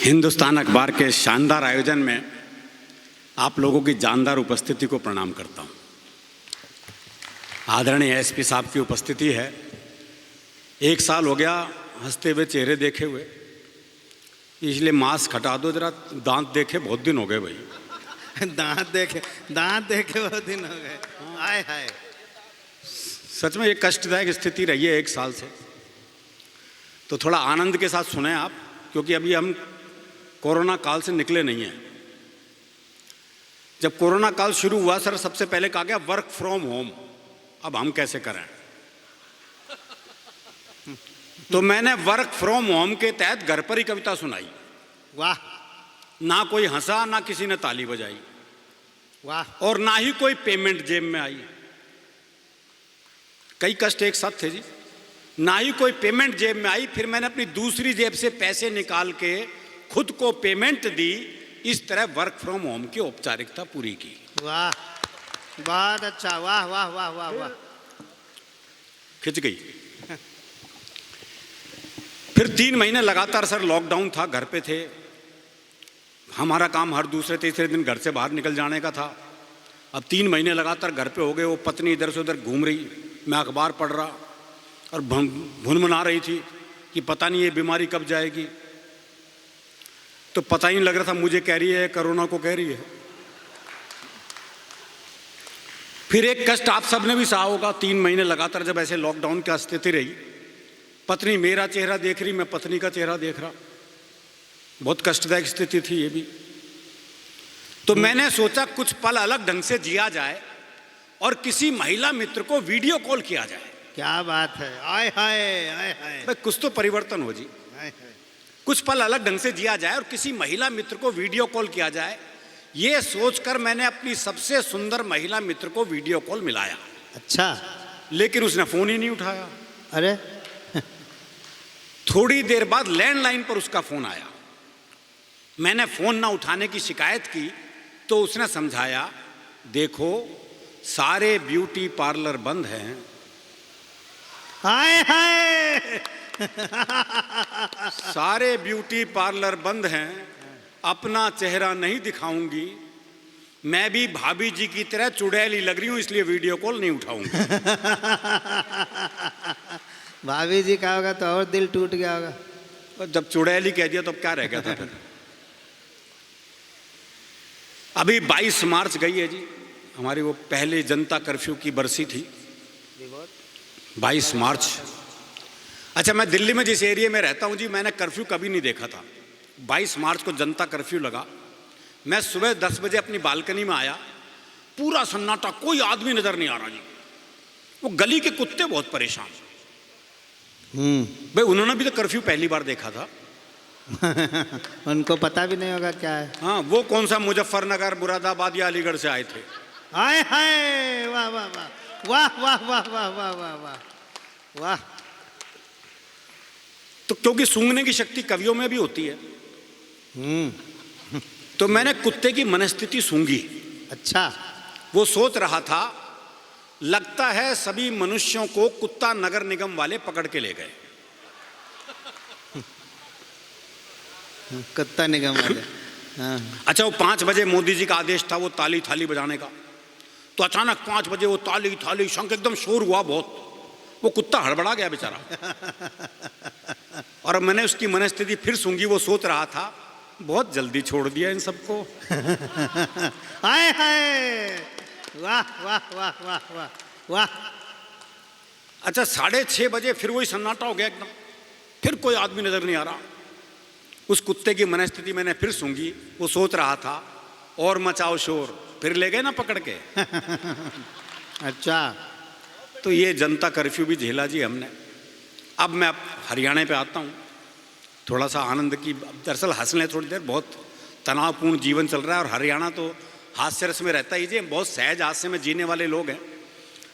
हिंदुस्तान अखबार के शानदार आयोजन में आप लोगों की जानदार उपस्थिति को प्रणाम करता हूं। आदरणीय एसपी साहब की उपस्थिति है। 1 साल हो गया हंसते हुए चेहरे देखे हुए, इसलिए मास्क हटा दो जरा। दांत देखे बहुत दिन हो गए भाई। दांत देखे बहुत दिन हो गए। हाय हाय, सच में एक कष्टदायक स्थिति रही है 1 साल से। तो थोड़ा आनंद के साथ सुने आप, क्योंकि अभी हम कोरोना काल से निकले नहीं हैं। जब कोरोना काल शुरू हुआ सर, सबसे पहले कहा गया वर्क फ्रॉम होम। अब हम कैसे करें? तो मैंने वर्क फ्रॉम होम के तहत घर पर ही कविता सुनाई। वाह, ना कोई हंसा, ना किसी ने ताली बजाई, वाह, और ना ही कोई पेमेंट जेब में आई। कई कष्ट एक साथ थे जी। ना ही कोई पेमेंट जेब में आई, फिर मैंने अपनी दूसरी जेब से पैसे निकाल के खुद को पेमेंट दी। इस तरह वर्क फ्रॉम होम की औपचारिकता पूरी की। वाह, बहुत अच्छा, वाह वाह वाह वाह वाह। खिंच गई। फिर 3 महीने लगातार सर लॉकडाउन था, घर पे थे। हमारा काम हर दूसरे तीसरे दिन घर से बाहर निकल जाने का था। अब 3 महीने लगातार घर पे हो गए। वो पत्नी इधर से उधर घूम रही, मैं अखबार पढ़ रहा, और भुनभुना रही थी कि पता नहीं ये बीमारी कब जाएगी। तो पता ही नहीं लग रहा था मुझे कह रही है, कोरोना को कह रही है। फिर एक कष्ट आप सबने भी सहा होगा। 3 महीने लगातार जब ऐसे लॉकडाउन की स्थिति रही, पत्नी मेरा चेहरा देख रही, मैं पत्नी का चेहरा देख रहा। बहुत कष्टदायक स्थिति थी ये भी। तो मैंने सोचा कुछ पल अलग ढंग से जिया जाए और किसी महिला मित्र को वीडियो कॉल किया जाए। क्या बात है, आय हाय आय हाय। भाई कुछ तो परिवर्तन हो जी। हाय हाय। कुछ पल अलग ढंग से जिया जाए और किसी महिला मित्र को वीडियो कॉल किया जाए। ये सोचकर मैंने अपनी सबसे सुंदर महिला मित्र को वीडियो कॉल मिलाया। अच्छा, लेकिन उसने फोन ही नहीं उठाया। अरे थोड़ी देर बाद लैंडलाइन पर उसका फोन आया। मैंने फोन ना उठाने की शिकायत की तो उसने समझाया, देखो सारे ब्यूटी पार्लर बंद हैं। हाय हाय। सारे ब्यूटी पार्लर बंद हैं, अपना चेहरा नहीं दिखाऊंगी। मैं भी भाभी जी की तरह चुड़ैली लग रही हूं, इसलिए वीडियो कॉल नहीं उठाऊंगी। भाभी जी का होगा तो और दिल टूट गया होगा। और जब चुड़ैली कह दिया तो अब क्या रह गया था फिर। अभी 22 मार्च गई है जी, हमारी वो पहले जनता कर्फ्यू की बरसी थी। 22 मार्च। अच्छा, मैं दिल्ली में जिस एरिया में रहता हूं जी, मैंने कर्फ्यू कभी नहीं देखा था। 22 मार्च को जनता कर्फ्यू लगा। मैं सुबह 10 बजे अपनी बालकनी में आया, पूरा सन्नाटा, कोई आदमी नजर नहीं आ रहा जी। वो गली के कुत्ते बहुत परेशान। भाई उन्होंने भी तो कर्फ्यू पहली बार देखा था। उनको पता भी नहीं होगा क्या है। हाँ, वो कौन सा मुजफ्फरनगर, मुरादाबाद या अलीगढ़ से आए थे। हाय हाय, वाह वाह वाह वाह वाह वाह वाह वाह वाह वाह वाह। तो क्योंकि सूंघने की शक्ति कवियों में भी होती है, तो मैंने कुत्ते की मनस्थिति सूंघी। अच्छा, वो सोच रहा था, लगता है सभी मनुष्यों को कुत्ता नगर निगम वाले पकड़ के ले गए। कुत्ता निगम वाले। हाँ। अच्छा, वो 5 बजे मोदी जी का आदेश था वो ताली थाली बजाने का। तो अचानक 5 बजे वो ताली थाली शंख, एकदम शोर हुआ बहुत। वो कुत्ता हड़बड़ा गया बेचारा। और मैंने उसकी मनस्थिति फिर सूंघी। वो सोच रहा था, बहुत जल्दी छोड़ दिया इन सबको। हाय हाय, वाह वाह वाह वाह वाह वाह। अच्छा, 6:30 बजे फिर वही सन्नाटा हो गया एकदम। फिर कोई आदमी नजर नहीं आ रहा। उस कुत्ते की मनस्थिति मैंने फिर सूंघी। वो सोच रहा था, और मचाओ शोर, फिर ले गए ना पकड़ के। अच्छा, तो ये जनता कर्फ्यू भी झेला जी हमने। अब मैं हरियाणा पे आता हूँ, थोड़ा सा आनंद की। दरअसल हंस लें थोड़ी देर, बहुत तनावपूर्ण जीवन चल रहा है और हरियाणा तो हास्य रस में रहता ही जी। बहुत सहज हास्य में जीने वाले लोग हैं।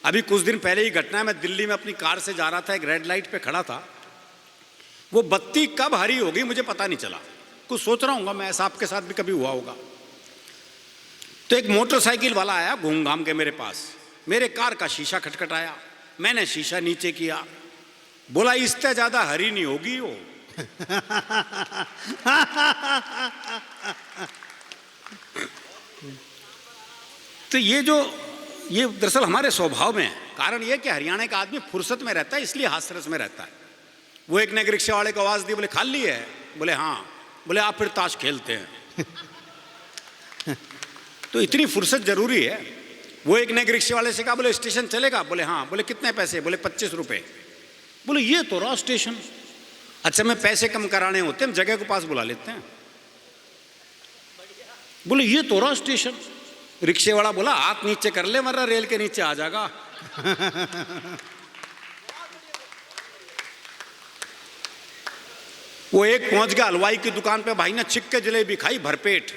अभी कुछ दिन पहले ही घटना है, मैं दिल्ली में अपनी कार से जा रहा था, एक रेड लाइट पे खड़ा था। वो बत्ती कब हरी होगी मुझे पता नहीं चला। कुछ सोच रहा हूँ मैं, ऐसा आपके साथ भी कभी हुआ होगा। तो एक मोटरसाइकिल वाला आया घूम घाम के मेरे पास। मेरे कार का शीशा खटखटाया। मैंने शीशा नीचे किया, बोला इससे ज्यादा हरी नहीं होगी वो। तो ये दरअसल हमारे स्वभाव में है। कारण ये कि हरियाणा का आदमी फुर्सत में रहता है, इसलिए हास्य रस में रहता है। वो एक ने रिक्शा वाले को आवाज दी, बोले खाली है? बोले हाँ। बोले आप फिर ताश खेलते हैं। तो इतनी फुर्सत जरूरी है। वो एक ने रिक्शे वाले से कहा, बोले स्टेशन चलेगा? बोले हाँ। बोले कितने पैसे? बोले 25 रुपए। बोले ये तो रहा स्टेशन। अच्छा, मैं पैसे कम कराने होते हम जगह को पास बुला लेते हैं। बोले ये तो रहा स्टेशन। रिक्शे वाला बोला हाथ नीचे कर ले वरना रेल के नीचे आ जाएगा। वो एक पहुंच गया हलवाई की दुकान पे, भाई ने छिक के जलेबी खाई भरपेट।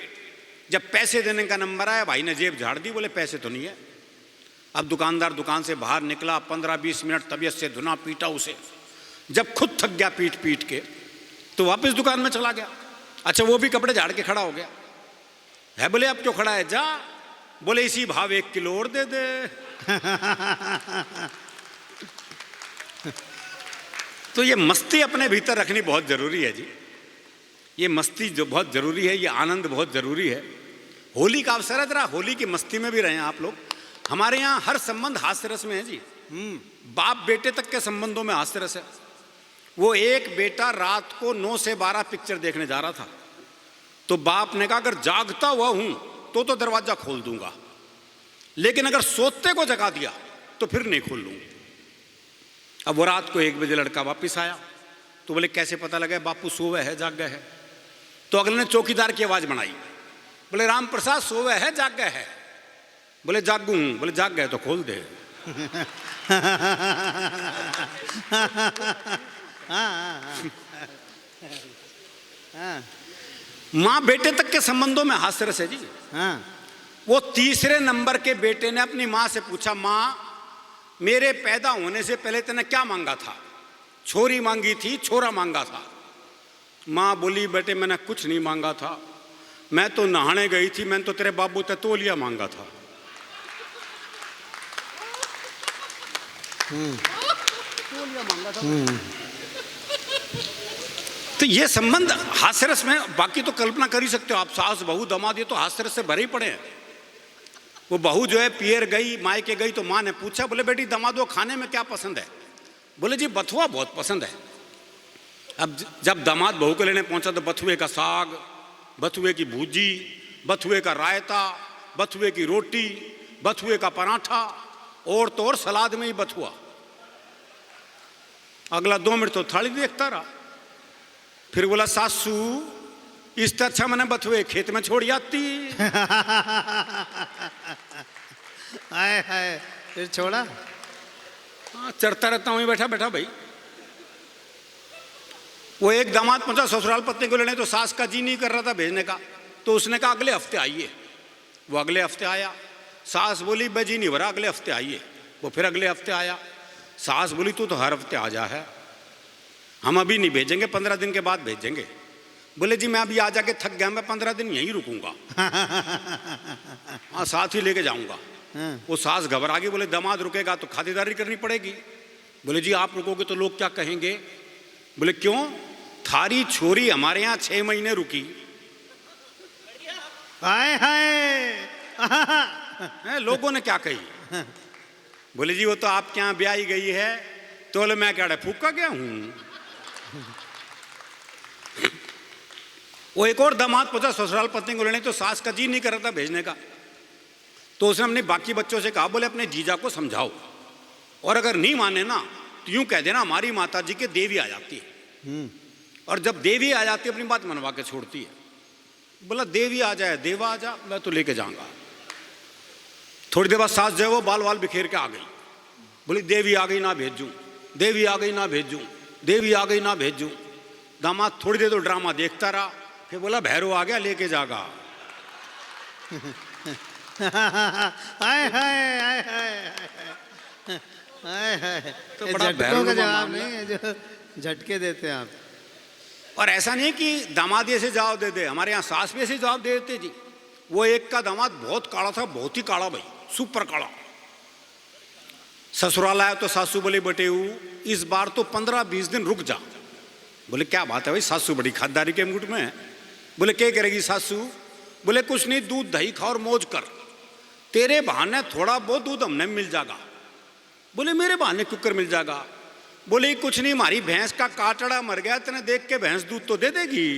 जब पैसे देने का नंबर आया, भाई ने जेब झाड़ दी, बोले पैसे तो नहीं है। अब दुकानदार दुकान से बाहर निकला, 15-20 मिनट तबीयत से धुना पीटा उसे। जब खुद थक गया पीट पीट के, तो वापस दुकान में चला गया। अच्छा, वो भी कपड़े झाड़ के खड़ा हो गया है। बोले अब क्यों खड़ा है? जा। बोले इसी भाव 1 किलो और दे दे। तो ये मस्ती अपने भीतर रखनी बहुत जरूरी है जी। ये मस्ती जो बहुत जरूरी है, ये आनंद बहुत जरूरी है। होली का अवसर है, जरा होली की मस्ती में भी रहें आप लोग। हमारे यहाँ हर संबंध हास्य रस में है जी। बाप बेटे तक के संबंधों में हास्य रस है। वो एक बेटा रात को 9 से 12 पिक्चर देखने जा रहा था, तो बाप ने कहा अगर जागता हुआ हूं तो दरवाजा खोल दूंगा, लेकिन अगर सोते को जगा दिया तो फिर नहीं खोल लूंगा। अब वो रात को 1 बजे लड़का वापिस आया, तो बोले कैसे पता लगा बापू सोवे है जाग गए है? तो अगले ने चौकीदार की आवाज बनाई, बोले राम प्रसाद सोवे है जाग गए है? बोले जागू हूं। बोले जाग गए तो खोल दे। मां बेटे तक के संबंधों में हास्य रस है जी। वो तीसरे नंबर के बेटे ने अपनी मां से पूछा, मां मेरे पैदा होने से पहले तूने क्या मांगा था? छोरी मांगी थी, छोरा मांगा था? मां बोली बेटे मैंने कुछ नहीं मांगा था, मैं तो नहाने गई थी, मैंने तो तेरे बाबू से तौलिया मांगा था। तो ये संबंध हास्यरस में, बाकी तो कल्पना कर ही सकते हो आप, सास बहू दमाद, ये तो हास्यरस से भरे ही पड़े हैं। वो बहू जो है पियर गई, मायके गई, तो माँ ने पूछा, बोले बेटी दमादो खाने में क्या पसंद है? बोले जी बथुआ बहुत पसंद है। अब जब दामाद बहू को लेने पहुंचा तो बथुए का साग, बथुए की भूजी, बथुए का रायता, बथुए की रोटी, बथुए का पराठा, और तो और सलाद में ही बथुआ। अगला 2 मिनट तो थाली देखता रहा, फिर बोला सासू इस तरह अच्छा मैंने बथुए खेत में छोड़ जाती। हाय हाय, फिर छोड़ा? हाँ, चढ़ता रहता हूँ बैठा बैठा भाई। वो एक दामाद पहुंचा ससुराल पत्नी को लेने, तो सास का जी नहीं कर रहा था भेजने का, तो उसने कहा अगले हफ्ते आइए। वो अगले हफ्ते आया, सास बोली जी नहीं भरा, अगले हफ्ते आइए। वो फिर अगले हफ्ते आया, सास बोली तू तो हर हफ्ते आ जा है, हम अभी नहीं भेजेंगे, 15 दिन के बाद भेजेंगे। बोले जी मैं अभी आ जाके थक गया, मैं 15 दिन यहीं रुकूंगा। हाँ, साथ ही लेके जाऊंगा। वो सास घबरा गई, बोले दामाद रुकेगा तो खातिरदारी करनी पड़ेगी। बोले जी आप रुकोगे तो लोग क्या कहेंगे? बोले क्यों? थारी छोरी हमारे यहाँ 6 महीने रुकी। हाय हाय, लोगों ने क्या कही? बोले जी वो तो आपके यहाँ ब्याही गई है, तो बोले मैं क्या फूका गया हूं। वो एक और दामाद पहुंचा ससुराल पत्नी को लेने, तो सास का जी नहीं कर रहा था भेजने का, तो उसने अपने बाकी बच्चों से कहा, बोले अपने जीजा को समझाओ, और अगर नहीं माने ना तो यूं कह देना हमारी माता जी के देवी आ जाती है, और जब देवी आ जाती है अपनी बात मनवा के छोड़ती है। बोला देवी आ जाए देवा आ जा, मैं तो लेके जाऊंगा। थोड़ी देर बाद सास जो है वो बाल वाल बिखेर के आ गई, बोली देवी आ गई ना भेजूं, देवी आ गई ना भेजूं, देवी आ गई ना भेजूं। दामाद थोड़ी देर तो ड्रामा देखता रहा, फिर बोला भैरव आ गया लेके जागा। हाय हाय हाय हाय हाय, तो बड़ा झटकों का जवाब नहीं है जो झटके देते हैं आप। और ऐसा नहीं कि दामाद ऐसे जवाब दे दे, हमारे यहाँ सास भी ऐसे जवाब दे देते जी। वो एक का दामाद बहुत काला था, बहुत ही काला भाई, सुपर काला। ससुराल आया तो सासू बोली बेटे इस बार तो 15-20 दिन रुक जा, बोले क्या बात है भाई, सासू बड़ी खाददारी के मुकुट में है। बोले क्या करेगी सासू? बोले कुछ नहीं, दूध दही खा और मौज कर, तेरे बहाने थोड़ा बहुत दूध हमने मिल जाएगा। बोले मेरे बहाने कुकर मिल जाएगा? बोले कुछ नहीं, हमारी भैंस का काटड़ा मर गया, तेने देख के भैंस दूध तो दे देगी।